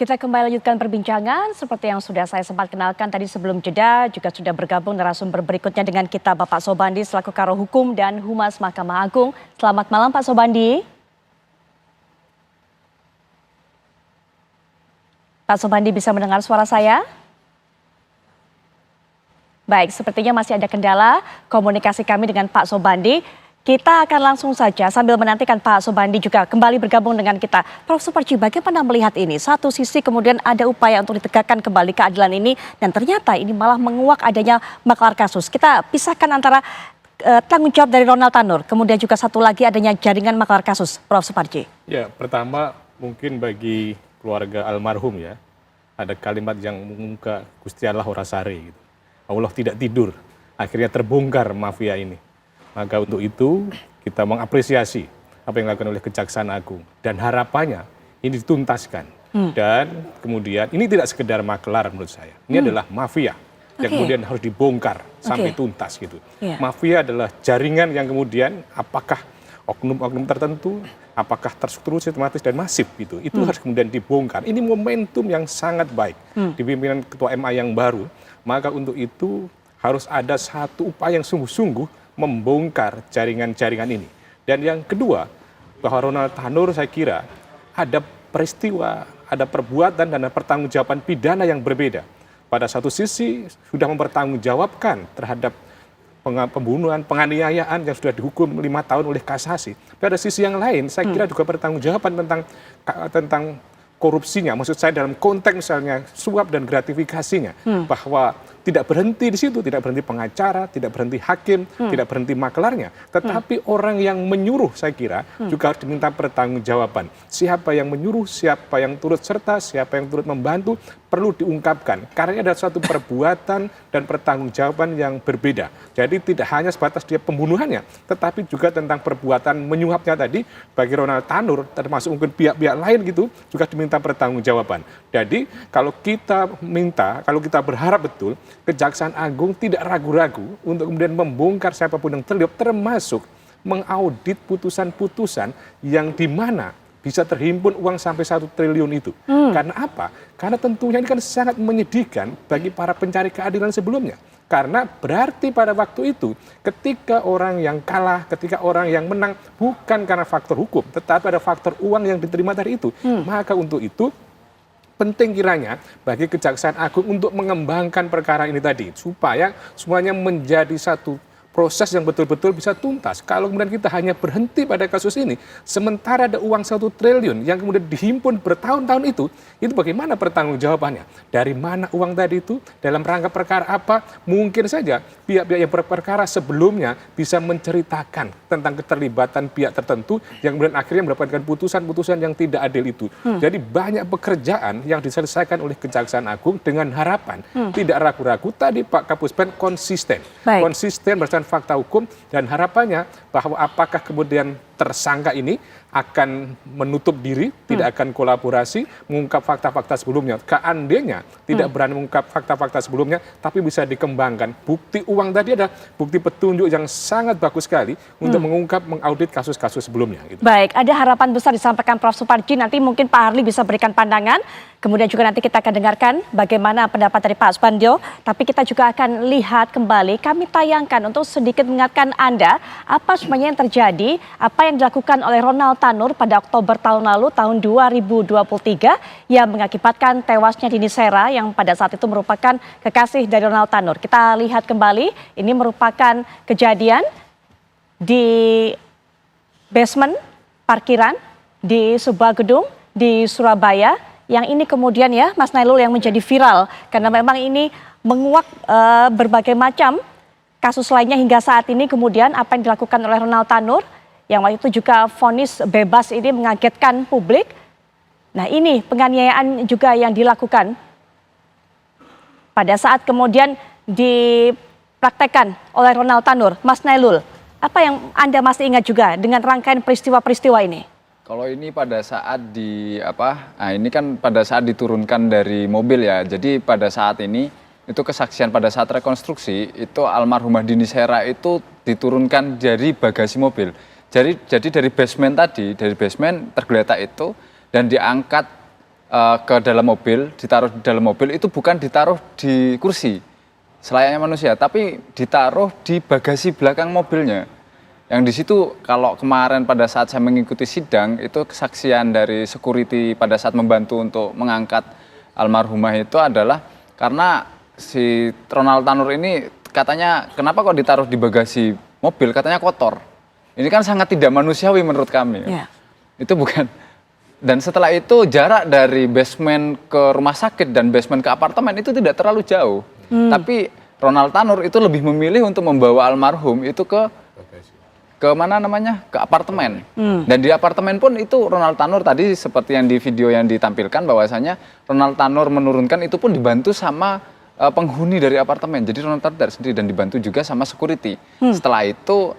Kita kembali lanjutkan perbincangan seperti yang sudah saya sempat kenalkan tadi sebelum jeda, juga sudah bergabung narasumber berikutnya dengan kita Bapak Sobandi selaku Karo Hukum dan Humas Mahkamah Agung. Selamat malam Pak Sobandi. Pak Sobandi bisa mendengar suara saya? Baik, sepertinya masih ada kendala komunikasi kami dengan Pak Sobandi. Kita akan langsung saja sambil menantikan Pak Sobandi juga kembali bergabung dengan kita. Prof. Suparji, bagaimana melihat ini? Satu sisi kemudian ada upaya untuk ditegakkan kembali keadilan ini dan ternyata ini malah menguak adanya maklar kasus. Kita pisahkan antara tanggung jawab dari Ronald Tanur, kemudian juga satu lagi adanya jaringan maklar kasus. Prof. Suparji. Ya, pertama mungkin bagi keluarga almarhum ya, ada kalimat yang mengungkap Gusti Allah ora sare gitu. Allah tidak tidur, akhirnya terbongkar mafia ini. Maka untuk itu kita mengapresiasi apa yang dilakukan oleh Kejaksaan Agung dan harapannya ini dituntaskan. Dan kemudian ini tidak sekedar maklar menurut saya, ini adalah mafia yang kemudian harus dibongkar sampai tuntas gitu. Mafia adalah jaringan yang kemudian apakah oknum-oknum tertentu, apakah terstruktur, sistematis dan masif gitu. Itu harus kemudian dibongkar. Ini momentum yang sangat baik di pimpinan Ketua MA yang baru. Maka untuk itu harus ada satu upaya yang sungguh-sungguh membongkar jaringan-jaringan ini. Dan yang kedua, bahwa Ronald Tanur saya kira ada peristiwa, ada perbuatan dan ada pertanggungjawaban pidana yang berbeda. Pada satu sisi sudah mempertanggungjawabkan terhadap pembunuhan, penganiayaan yang sudah dihukum 5 tahun oleh kasasi. Pada sisi yang lain saya kira juga pertanggungjawaban tentang korupsinya, maksud saya dalam konteks misalnya suap dan gratifikasinya, bahwa tidak berhenti di situ, tidak berhenti pengacara, tidak berhenti hakim, tidak berhenti maklarnya, tetapi orang yang menyuruh saya kira juga harus diminta pertanggungjawaban. Siapa yang menyuruh, siapa yang turut serta, siapa yang turut membantu perlu diungkapkan. Karena ini adalah suatu perbuatan dan pertanggungjawaban yang berbeda. Jadi tidak hanya sebatas dia pembunuhannya, tetapi juga tentang perbuatan menyuapnya tadi bagi Ronald Tanur, termasuk mungkin pihak-pihak lain gitu, juga diminta pertanggungjawaban. Jadi kalau kita berharap betul, Kejaksaan Agung tidak ragu-ragu untuk kemudian membongkar siapapun yang terlibat, termasuk mengaudit putusan-putusan yang di mana bisa terhimpun uang sampai 1 triliun itu. Karena apa? Karena tentunya ini kan sangat menyedihkan bagi para pencari keadilan sebelumnya. Karena berarti pada waktu itu ketika orang yang kalah, ketika orang yang menang bukan karena faktor hukum, tetapi ada faktor uang yang diterima dari itu. Maka untuk itu penting kiranya bagi Kejaksaan Agung untuk mengembangkan perkara ini tadi supaya semuanya menjadi satu proses yang betul-betul bisa tuntas. Kalau kemudian kita hanya berhenti pada kasus ini, sementara ada uang 1 triliun yang kemudian dihimpun bertahun-tahun itu bagaimana pertanggungjawabannya? Dari mana uang tadi itu? Dalam rangka perkara apa? Mungkin saja pihak-pihak yang berperkara sebelumnya bisa menceritakan tentang keterlibatan pihak tertentu yang kemudian akhirnya mendapatkan putusan-putusan yang tidak adil itu. Jadi banyak pekerjaan yang diselesaikan oleh Kejaksaan Agung dengan harapan tidak ragu-ragu tadi Pak Kapuspen konsisten. Konsisten berdasarkan fakta hukum dan harapannya bahwa apakah kemudian tersangka ini akan menutup diri, tidak akan kolaborasi, mengungkap fakta-fakta sebelumnya. Seandainya tidak berani mengungkap fakta-fakta sebelumnya, tapi bisa dikembangkan. Bukti uang tadi adalah bukti petunjuk yang sangat bagus sekali untuk mengungkap, mengaudit kasus-kasus sebelumnya. Gitu. Baik, ada harapan besar disampaikan Prof. Suparji, nanti mungkin Pak Harli bisa berikan pandangan, kemudian juga nanti kita akan dengarkan bagaimana pendapat dari Pak Supandio, tapi kita juga akan lihat kembali, kami tayangkan untuk sedikit mengingatkan Anda, apa sebenarnya yang terjadi, apa yang dilakukan oleh Ronald Tanur pada Oktober tahun lalu, tahun 2023, yang mengakibatkan tewasnya Dini Sera yang pada saat itu merupakan kekasih dari Ronald Tanur. Kita lihat kembali, ini merupakan kejadian di basement parkiran di sebuah gedung di Surabaya, yang ini kemudian ya Mas Nailul yang menjadi viral, karena memang ini menguak berbagai macam kasus lainnya hingga saat ini. Kemudian apa yang dilakukan oleh Ronald Tanur, yang waktu itu juga vonis bebas ini mengagetkan publik. Nah ini penganiayaan juga yang dilakukan pada saat kemudian dipraktekkan oleh Ronald Tanur. Mas Nailul, apa yang Anda masih ingat juga dengan rangkaian peristiwa-peristiwa ini? Kalau ini pada saat ini kan pada saat diturunkan dari mobil ya. Jadi pada saat ini itu kesaksian pada saat rekonstruksi itu almarhumah Dini Sera itu diturunkan dari bagasi mobil. Jadi dari basement tadi, dari basement tergeletak itu dan diangkat ke dalam mobil, ditaruh di dalam mobil itu bukan ditaruh di kursi selayaknya manusia, tapi ditaruh di bagasi belakang mobilnya. Yang di situ kalau kemarin pada saat saya mengikuti sidang itu kesaksian dari security pada saat membantu untuk mengangkat almarhumah itu adalah karena si Ronald Tanur ini katanya kenapa kok ditaruh di bagasi mobil, katanya kotor. Ini kan sangat tidak manusiawi menurut kami. Yeah. Itu bukan. Dan setelah itu jarak dari basement ke rumah sakit dan basement ke apartemen itu tidak terlalu jauh. Tapi Ronald Tanur itu lebih memilih untuk membawa almarhum itu ke mana namanya, ke apartemen. Dan di apartemen pun itu Ronald Tanur tadi seperti yang di video yang ditampilkan bahwasanya Ronald Tanur menurunkan itu pun dibantu sama penghuni dari apartemen. Jadi Ronald Tanur tidak sendiri dan dibantu juga sama security. Setelah itu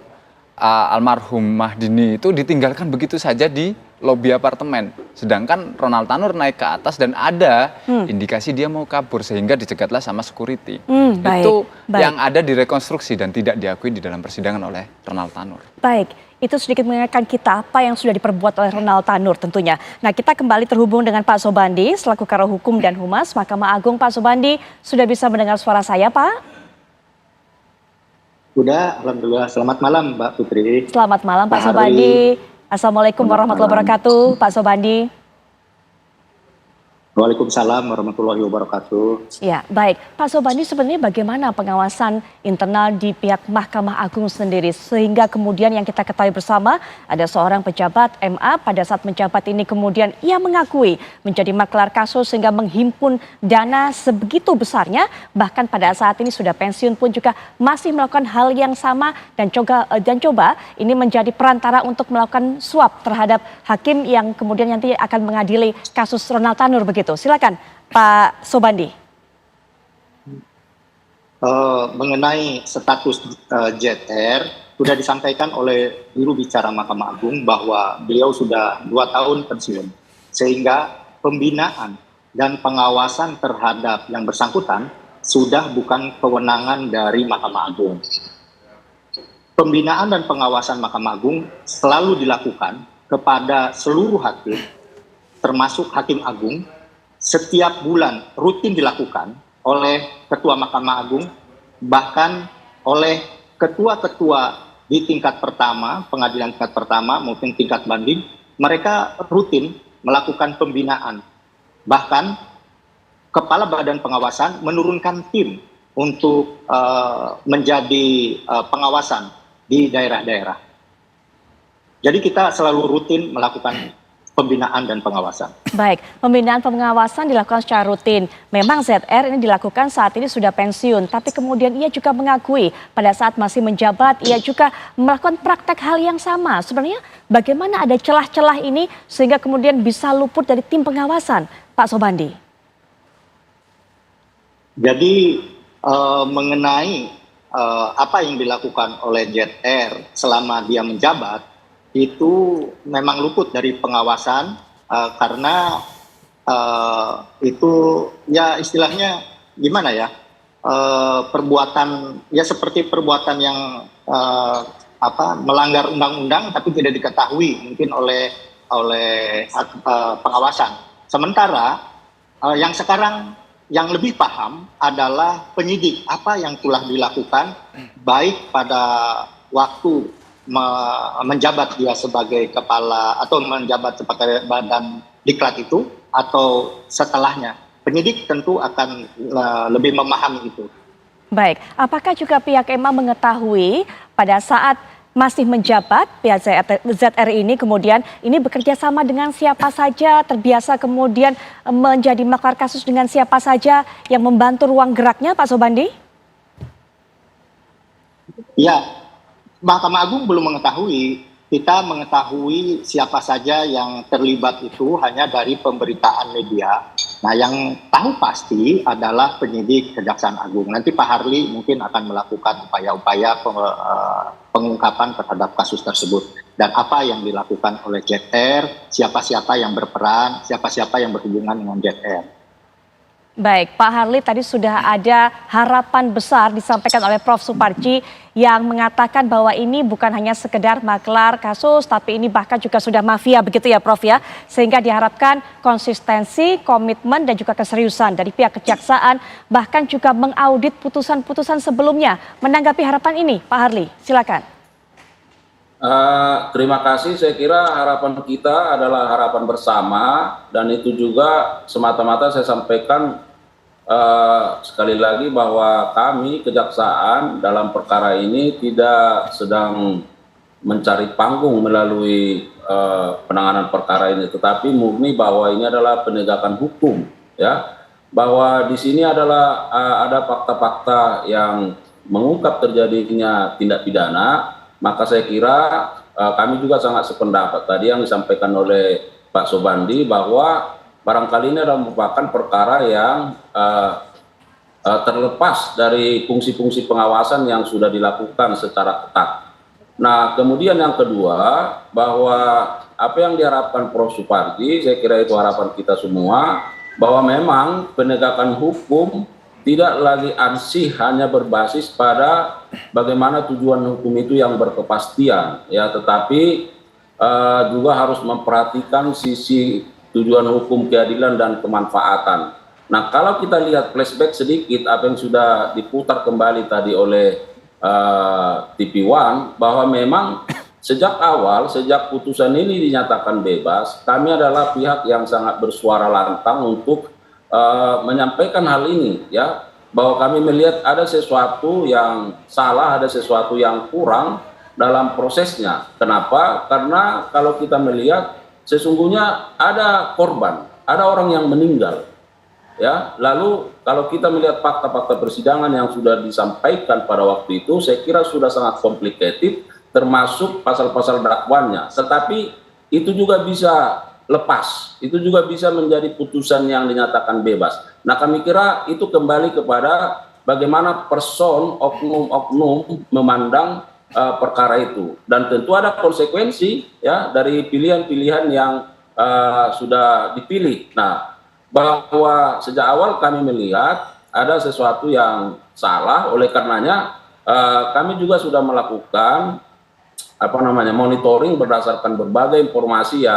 almarhumah Dini itu ditinggalkan begitu saja di lobi apartemen. Sedangkan Ronald Tanur naik ke atas dan ada indikasi dia mau kabur sehingga dicegatlah sama security. Itu yang ada di rekonstruksi dan tidak diakui di dalam persidangan oleh Ronald Tanur. Baik, itu sedikit mengingatkan kita apa yang sudah diperbuat oleh Ronald Tanur tentunya. Nah, kita kembali terhubung dengan Pak Sobandi selaku Karo Hukum dan Humas Mahkamah Agung. Pak Sobandi, sudah bisa mendengar suara saya, Pak? Sudah, alhamdulillah. Selamat malam, Mbak Putri. Selamat malam, Pak Sobandi. Assalamualaikum warahmatullahi wabarakatuh, Pak Sobandi. Waalaikumsalam warahmatullahi wabarakatuh. Ya, baik. Pak Sobandi, sebenarnya bagaimana pengawasan internal di pihak Mahkamah Agung sendiri sehingga kemudian yang kita ketahui bersama ada seorang pejabat MA pada saat menjabat ini kemudian ia mengakui menjadi maklar kasus sehingga menghimpun dana sebegitu besarnya, bahkan pada saat ini sudah pensiun pun juga masih melakukan hal yang sama dan coba ini menjadi perantara untuk melakukan suap terhadap hakim yang kemudian nanti akan mengadili kasus Ronald Tanur begitu. Silakan Pak Sobandi. Mengenai status JTR sudah disampaikan oleh juru bicara Mahkamah Agung bahwa beliau sudah 2 tahun pensiun, sehingga pembinaan dan pengawasan terhadap yang bersangkutan sudah bukan kewenangan dari Mahkamah Agung. Pembinaan dan pengawasan Mahkamah Agung selalu dilakukan kepada seluruh hakim, termasuk Hakim Agung. Setiap bulan rutin dilakukan oleh Ketua Mahkamah Agung, bahkan oleh ketua-ketua di tingkat pertama, pengadilan tingkat pertama maupun tingkat banding, mereka rutin melakukan pembinaan. Bahkan Kepala Badan Pengawasan menurunkan tim untuk menjadi pengawasan di daerah-daerah. Jadi kita selalu rutin melakukan pembinaan dan pengawasan. Baik, pembinaan pengawasan dilakukan secara rutin. Memang ZR ini dilakukan saat ini sudah pensiun, tapi kemudian ia juga mengakui pada saat masih menjabat, ia juga melakukan praktek hal yang sama. Sebenarnya bagaimana ada celah-celah ini sehingga kemudian bisa luput dari tim pengawasan, Pak Sobandi? Jadi mengenai apa yang dilakukan oleh ZR selama dia menjabat, itu memang luput dari pengawasan karena itu ya istilahnya gimana ya, perbuatan ya seperti perbuatan yang melanggar undang-undang tapi tidak diketahui mungkin oleh pengawasan. Sementara yang sekarang yang lebih paham adalah penyidik apa yang telah dilakukan baik pada waktu menjabat dia sebagai kepala atau menjabat sebagai badan diklat itu atau setelahnya. Penyidik tentu akan lebih memahami itu. Baik, apakah juga pihak EMA mengetahui pada saat masih menjabat pihak ZR ini kemudian ini bekerja sama dengan siapa saja, terbiasa kemudian menjadi maklar kasus dengan siapa saja yang membantu ruang geraknya, Pak Sobandi? Ya. Mahkamah Agung belum mengetahui, kita mengetahui siapa saja yang terlibat itu hanya dari pemberitaan media. Nah, yang tahu pasti adalah penyidik Kejaksaan Agung. Nanti Pak Harli mungkin akan melakukan upaya-upaya pengungkapan terhadap kasus tersebut. Dan apa yang dilakukan oleh ZR, siapa-siapa yang berperan, siapa-siapa yang berhubungan dengan ZR. Baik, Pak Harli, tadi sudah ada harapan besar disampaikan oleh Prof. Suparji yang mengatakan bahwa ini bukan hanya sekedar maklar kasus, tapi ini bahkan juga sudah mafia begitu ya Prof ya. Sehingga diharapkan konsistensi, komitmen dan juga keseriusan dari pihak kejaksaan, bahkan juga mengaudit putusan-putusan sebelumnya. Menanggapi harapan ini, Pak Harli, silakan. Terima kasih, saya kira harapan kita adalah harapan bersama dan itu juga semata-mata saya sampaikan sekali lagi bahwa kami kejaksaan dalam perkara ini tidak sedang mencari panggung melalui penanganan perkara ini, tetapi murni bahwa ini adalah penegakan hukum, ya, bahwa di sini adalah ada fakta-fakta yang mengungkap terjadinya tindak pidana. Maka saya kira kami juga sangat sependapat tadi yang disampaikan oleh Pak Sobandi bahwa barangkali ini adalah merupakan perkara yang terlepas dari fungsi-fungsi pengawasan yang sudah dilakukan secara ketat. Nah, kemudian yang kedua, bahwa apa yang diharapkan Prof. Suparji, saya kira itu harapan kita semua, bahwa memang penegakan hukum tidak lagi ansih hanya berbasis pada bagaimana tujuan hukum itu yang berkepastian, ya, tetapi juga harus memperhatikan sisi tujuan hukum keadilan dan kemanfaatan. Nah, kalau kita lihat flashback sedikit apa yang sudah diputar kembali tadi oleh TV One, bahwa memang sejak awal, sejak putusan ini dinyatakan bebas, kami adalah pihak yang sangat bersuara lantang untuk menyampaikan hal ini, ya, bahwa kami melihat ada sesuatu yang salah, ada sesuatu yang kurang dalam prosesnya. Kenapa? Karena kalau kita melihat sesungguhnya ada korban, ada orang yang meninggal, ya. Lalu kalau kita melihat fakta-fakta persidangan yang sudah disampaikan pada waktu itu, saya kira sudah sangat komplikated, termasuk pasal-pasal dakwaannya. Tetapi itu juga bisa lepas, itu juga bisa menjadi putusan yang dinyatakan bebas. Nah, kami kira itu kembali kepada bagaimana person, oknum-oknum memandang perkara itu, dan tentu ada konsekuensi, ya, dari pilihan-pilihan yang sudah dipilih. Nah, bahwa sejak awal kami melihat ada sesuatu yang salah, oleh karenanya kami juga sudah melakukan monitoring berdasarkan berbagai informasi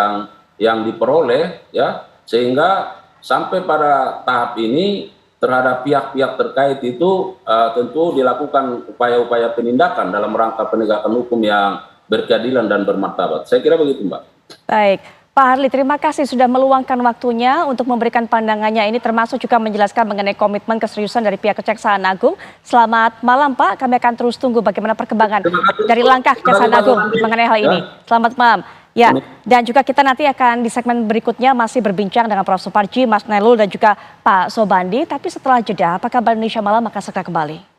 yang diperoleh, ya, sehingga sampai pada tahap ini terhadap pihak-pihak terkait itu tentu dilakukan upaya-upaya penindakan dalam rangka penegakan hukum yang berkeadilan dan bermartabat. Saya kira begitu, Mbak. Baik, Pak Harli, terima kasih sudah meluangkan waktunya untuk memberikan pandangannya ini, termasuk juga menjelaskan mengenai komitmen keseriusan dari pihak Kejaksaan Agung. Selamat malam, Pak. Kami akan terus tunggu bagaimana perkembangan dari langkah Kejaksaan Agung mengenai hal ini. Selamat malam. Ya, dan juga kita nanti akan di segmen berikutnya masih berbincang dengan Prof. Suparji, Mas Nailul dan juga Pak Sobandi. Tapi setelah jeda, apa kabar Indonesia Malam akan segera kembali.